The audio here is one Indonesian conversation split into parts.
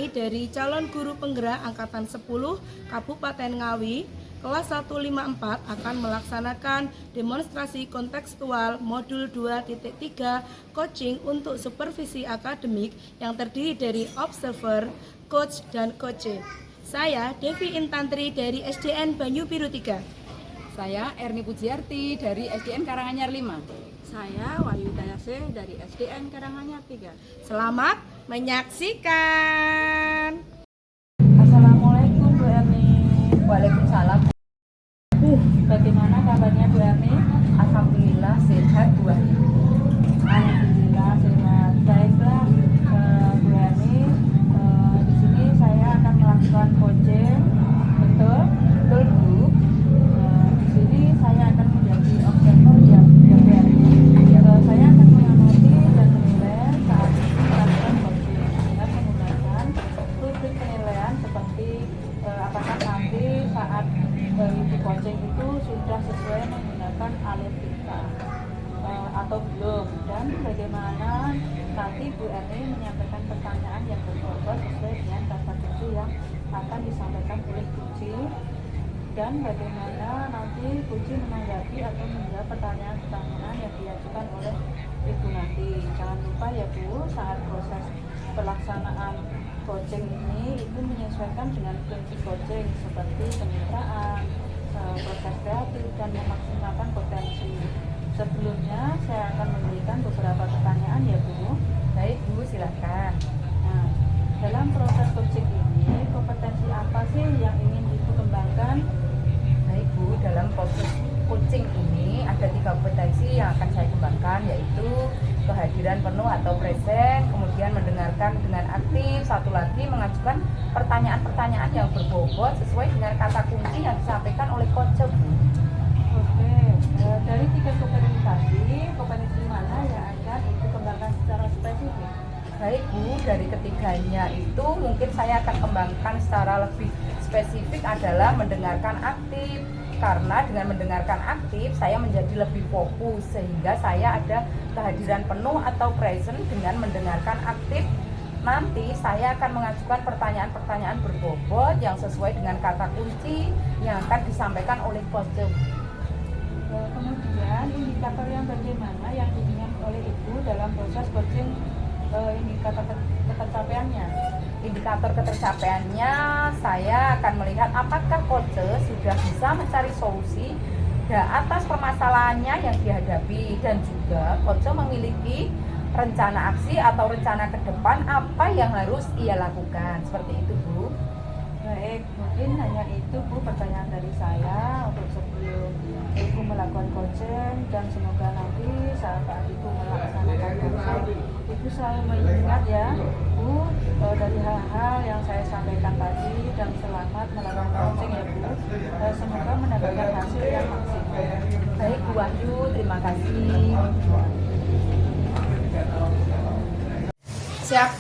kami dari calon guru penggerak Angkatan 10 Kabupaten Ngawi kelas 154 akan melaksanakan demonstrasi kontekstual modul 2.3 coaching untuk supervisi akademik yang terdiri dari observer, coach, dan coache. Saya Devi Intantri dari SDN Banyu Biru 3. Saya Erni Pujiarti dari SDN Karanganyar 5. Saya Wahyu Tayase dari SDN Karanganyar 3. Selamat menyaksikan. Assalamualaikum Bu Erni. Waalaikumsalam. Bagaimana kabarnya Bu Erni? Alhamdulillah sehat Bu Erni. Alhamdulillah sehat. Baiklah Bu Erni, di sini saya akan melakukan coaching. Betul? Betul Bu. Di sini saya akan menjadi observer yang Bu Erni. Saya akan mengamati dan menilai saat melakukan coaching dengan menggunakan rubrik penilaian seperti apakah nanti saat di coaching itu sudah sesuai menggunakan aletika atau belum, dan bagaimana nanti Bu Erni menyampaikan pertanyaan yang berbobot sesuai dengan kata kunci yang akan disampaikan oleh kunci, dan bagaimana nanti kunci menanggapi atau menjawab pertanyaan-pertanyaan yang diajukan oleh Ibu nanti. Jangan lupa ya Bu, saat proses pelaksanaan coaching ini Ibu menyesuaikan dengan prinsip coaching seperti kemitraan, proses kreatif, dan memaksimalkan potensi. Sebelumnya saya akan memberikan beberapa pertanyaan ya Bu. Baik Bu, silakan. Nah, dalam proses coaching ini kompetensi apa sih yang ingin Ibu kembangkan? Baik Bu, dalam proses coaching ini ada 3 kompetensi yang akan saya kembangkan, yaitu kehadiran penuh atau present, kemudian mendengarkan dengan aktif, satu lagi mengajukan pertanyaan-pertanyaan yang berbobot sesuai dengan kata kunci yang disampaikan oleh coach Bu. Oke, dari 3 kompetensi tadi, kompetensi mana yang akan Ibu kembangkan secara spesifik? Baik Bu, dari ketiganya itu mungkin saya akan kembangkan secara lebih spesifik adalah mendengarkan aktif, karena dengan mendengarkan aktif saya menjadi lebih fokus sehingga saya ada kehadiran penuh atau present. Dengan mendengarkan aktif nanti saya akan mengajukan pertanyaan-pertanyaan berbobot yang sesuai dengan kata kunci yang akan disampaikan oleh coach. Kemudian indikator yang bagaimana yang diinginkan oleh Ibu dalam proses coaching, indikator ketercapaiannya? Indikator ketercapaiannya saya akan melihat apakah coach sudah bisa mencari solusi atas permasalahannya yang dihadapi, dan juga coach memiliki rencana aksi atau rencana ke depan apa yang harus ia lakukan. Seperti itu Bu. Baik, mungkin hanya itu Bu pertanyaan dari saya untuk sebelum Ibu melakukan coaching, dan semoga nanti saat Ibu melaksanakan coaching Ibu selalu mengingat ya Bu dari hal-hal yang saya sampaikan tadi, dan selamat melakukan coaching ya Bu. Semoga mendapatkan hasil yang maksimal. Baik Bu Wahyu, terima kasih. Siap.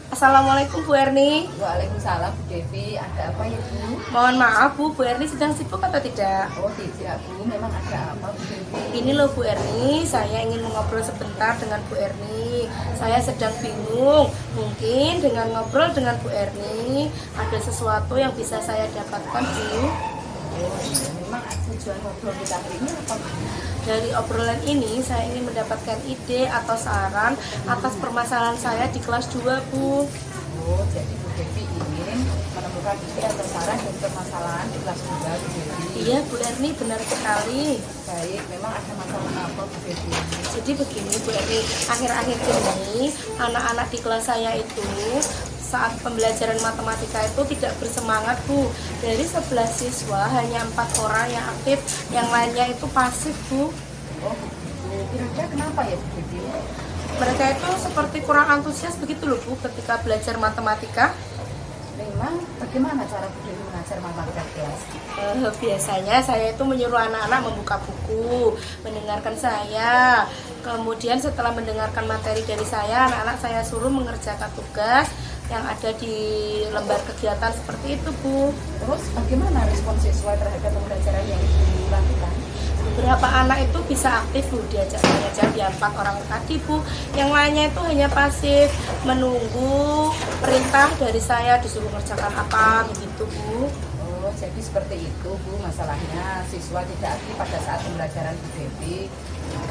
Assalamualaikum Bu Erni. Waalaikumsalam Bu Devi, ada apa ya Bu? Mohon maaf Bu Erni sedang sibuk atau tidak? Oh tidak Bu, memang ada apa Bu Devi? Ini loh Bu Erni, saya ingin mengobrol sebentar dengan Bu Erni. Saya sedang bingung, mungkin dengan ngobrol dengan Bu Erni ada sesuatu yang bisa saya dapatkan Bu. Oh, memang tujuan ngobrol kita hari ini apa Bu? Dari obrolan ini saya ingin mendapatkan ide atau saran atas permasalahan saya di kelas 2 Bu. Oh, jadi Bu Devi ingin menemukan ide atau saran dari permasalahan di kelas 2 Bu Devi. Iya Bu Erni, benar sekali. Baik, memang ada masalah apa Bu Devi? Jadi begini Bu Erni, akhir-akhir ini anak-anak di kelas saya itu saat pembelajaran matematika itu tidak bersemangat Bu. Dari 11 siswa hanya 4 orang yang aktif, yang lainnya itu pasif Bu. Oh, kira-kira kenapa ya Bu Devi? Mereka itu seperti kurang antusias begitu loh Bu ketika belajar matematika. Memang bagaimana cara Bu Devi mengajar matematika kelas? Biasanya saya itu menyuruh anak-anak membuka buku, mendengarkan saya. Kemudian setelah mendengarkan materi dari saya, anak-anak saya suruh mengerjakan tugas yang ada di lembar kegiatan seperti itu Bu. Terus bagaimana respon siswa terhadap pembelajaran yang dilakukan? beberapa anak itu bisa aktif Bu, diajak belajar di 4 orang tadi Bu. Yang lainnya itu hanya pasif, menunggu perintah dari saya disuruh mengerjakan apa begitu Bu. Oh, jadi seperti itu Bu masalahnya, siswa tidak aktif pada saat pembelajaran Bu Devi.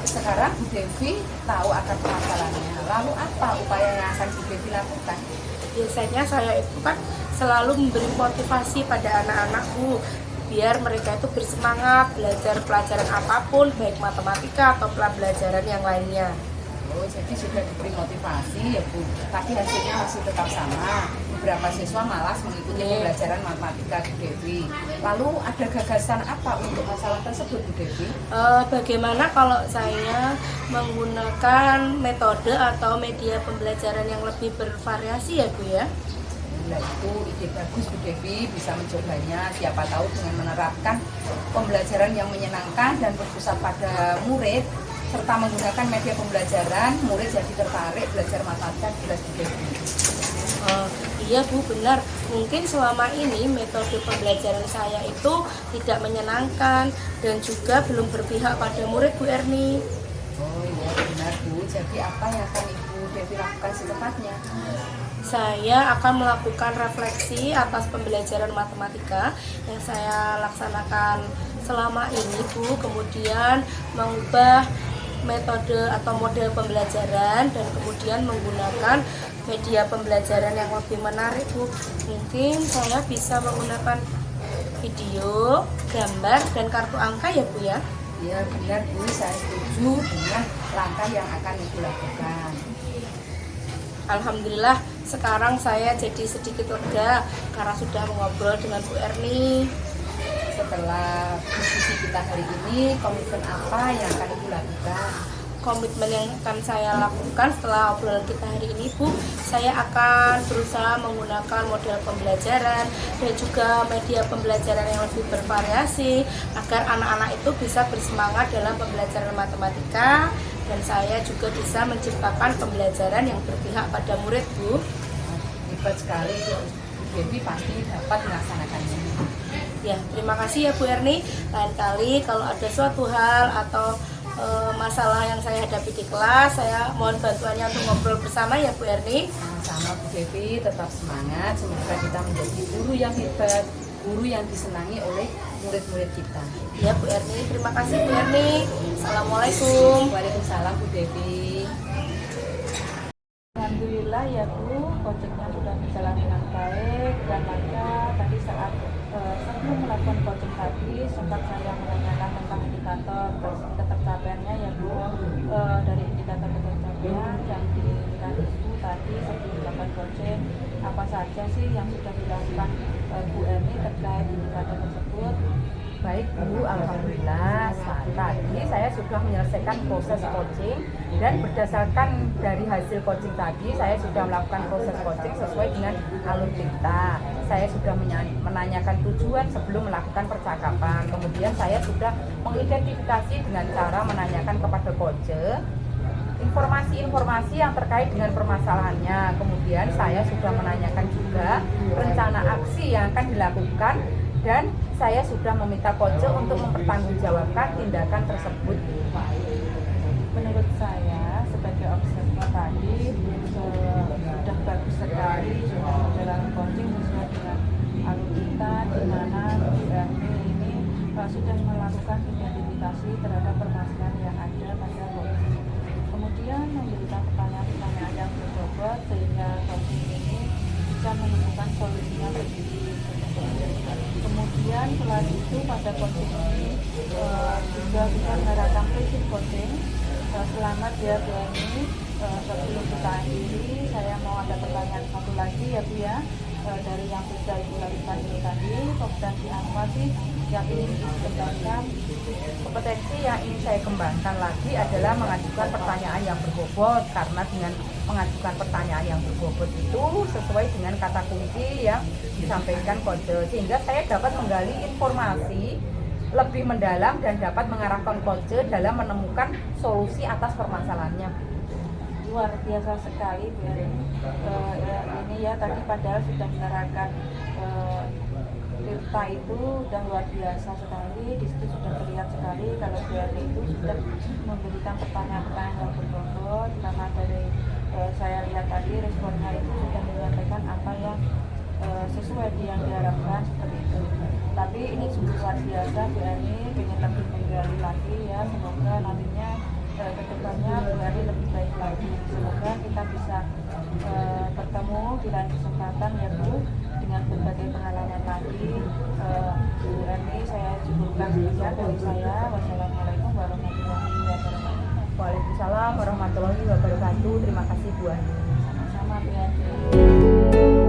Sekarang Bu Devi tahu akan permasalahannya, lalu apa upaya yang akan Bu Devi lakukan? Biasanya saya itu kan selalu memberi motivasi pada anak-anakku biar mereka itu bersemangat belajar pelajaran apapun, baik matematika atau pelajaran yang lainnya. Oh, jadi sudah diberi motivasi ya Bu, tapi hasilnya masih tetap sama. Beberapa siswa malas mengikuti pembelajaran matematika Bu Devi. Lalu ada gagasan apa untuk masalah tersebut Bu Devi? Bagaimana kalau saya menggunakan metode atau media pembelajaran yang lebih bervariasi ya Bu ya? Nah, itu ide bagus Bu Devi, bisa mencobanya. Siapa tahu dengan menerapkan pembelajaran yang menyenangkan dan berpusat pada murid serta menggunakan media pembelajaran, murid jadi tertarik belajar matematika di kelas Bu Devi. Iya Bu, benar. Mungkin selama ini metode pembelajaran saya itu tidak menyenangkan dan juga belum berpihak pada murid Bu Erni. Oh iya benar Bu, jadi apa yang akan Ibu Devi lakukan secepatnya? Saya akan melakukan refleksi atas pembelajaran matematika yang saya laksanakan selama ini Bu, kemudian mengubah metode atau model pembelajaran dan kemudian menggunakan media pembelajaran yang lebih menarik Bu. Mungkin saya bisa menggunakan video, gambar, dan kartu angka ya Bu ya. Ya benar Bu, saya setuju dengan langkah yang akan Ibu lakukan. Alhamdulillah sekarang saya jadi sedikit lega karena sudah mengobrol dengan Bu Erni. Setelah diskusi kita hari ini, komitmen apa yang akan Ibu lakukan? Komitmen yang akan saya lakukan setelah obrolan kita hari ini Bu, saya akan berusaha menggunakan model pembelajaran dan juga media pembelajaran yang lebih bervariasi agar anak-anak itu bisa bersemangat dalam pembelajaran matematika dan saya juga bisa menciptakan pembelajaran yang berpihak pada murid Bu. Hebat sekali Bu Devi, pasti dapat melaksanakannya. Ya, terima kasih ya Bu Erni. Lain kali kalau ada suatu hal atau masalah yang saya hadapi di kelas, saya mohon bantuannya untuk ngobrol bersama ya Bu Erni. Sama-sama Bu Devi, tetap semangat. Semoga kita menjadi guru yang hebat, guru yang disenangi oleh murid-murid kita. Ya Bu Erni, terima kasih Bu Erni. Assalamualaikum. Waalaikumsalam Bu Devi. Alhamdulillah ya Bu, coachingnya sudah berjalan dengan baik dan lancar. Tadi saat sebelum melakukan coaching tadi sempat saya menanyakan tentang indikator ketercapaiannya ya Bu. Dari indikator ketercapaian yang diinginkan Ibu tadi sebelum melakukan coaching, apa saja sih yang sudah dilakukan Bu Erni terkait indikator tersebut? Baik Bu, alhamdulillah tadi saya sudah menyelesaikan proses coaching dan berdasarkan dari hasil coaching tadi saya sudah melakukan proses coaching sesuai dengan alur dikta. Saya sudah menanyakan tujuan sebelum melakukan percakapan. Kemudian saya sudah mengidentifikasi dengan cara menanyakan kepada coach informasi-informasi yang terkait dengan permasalahannya. Kemudian saya sudah menanyakan juga rencana aksi yang akan dilakukan dan saya sudah meminta coach untuk mempertanggungjawabkan tindakan tersebut. Menurut saya sebagai observer tadi sudah bagus sekali sudah menjalani coaching sesuai dengan alur kita di mana Bu Erni ini sudah melakukan identifikasi terhadap permasalahan yang ada pada coaching. Kemudian memberikan pertanyaan-pertanyaan yang berbobot sehingga coaching ini bisa menemukan solusinya sendiri. Kemudian selain itu pada coaching ini juga bisa menerapkan prinsip coaching. Selamat ya Bu Erni. Sebelum kita akhiri, saya mau ada pertanyaan satu lagi ya Bu ya. Dari yang sudah Ibu lakukan ini tadi, kompetensi apa sih yang ingin dikembangkan? Kompetensi yang ingin saya kembangkan lagi adalah mengajukan pertanyaan yang berbobot, karena dengan mengajukan pertanyaan yang berbobot itu sesuai dengan kata kunci yang disampaikan kode, sehingga saya dapat menggali informasi lebih mendalam dan dapat mengarahkan kode dalam menemukan solusi atas permasalahannya. Luar biasa sekali Bu Erni. Ini ya tadi padahal sudah menerapkan Tirta itu sudah luar biasa sekali. Di situ sudah terlihat sekali kalau Bu Erni itu sudah memberikan pertanyaan-pertanyaan yang berbobot, karena dari saya lihat tadi responnya itu sudah menyampaikan apa yang sesuai yang diharapkan seperti itu. Tapi ini sungguh luar biasa, Bu Erni pengen lebih menggali lagi ya. Semoga nantinya kedepannya Bu Erni lebih baik lagi. Semoga kita bisa bertemu di lain kesempatan ya Bu, dengan berbagai pengalaman lagi. Bu Erni, saya cukupkan sekian dari saya. Wassalamualaikum warahmatullahi wabarakatuh. Waalaikumsalam warahmatullahi wabarakatuh. Terima kasih Bu Ani. Sama-sama Bu Erni.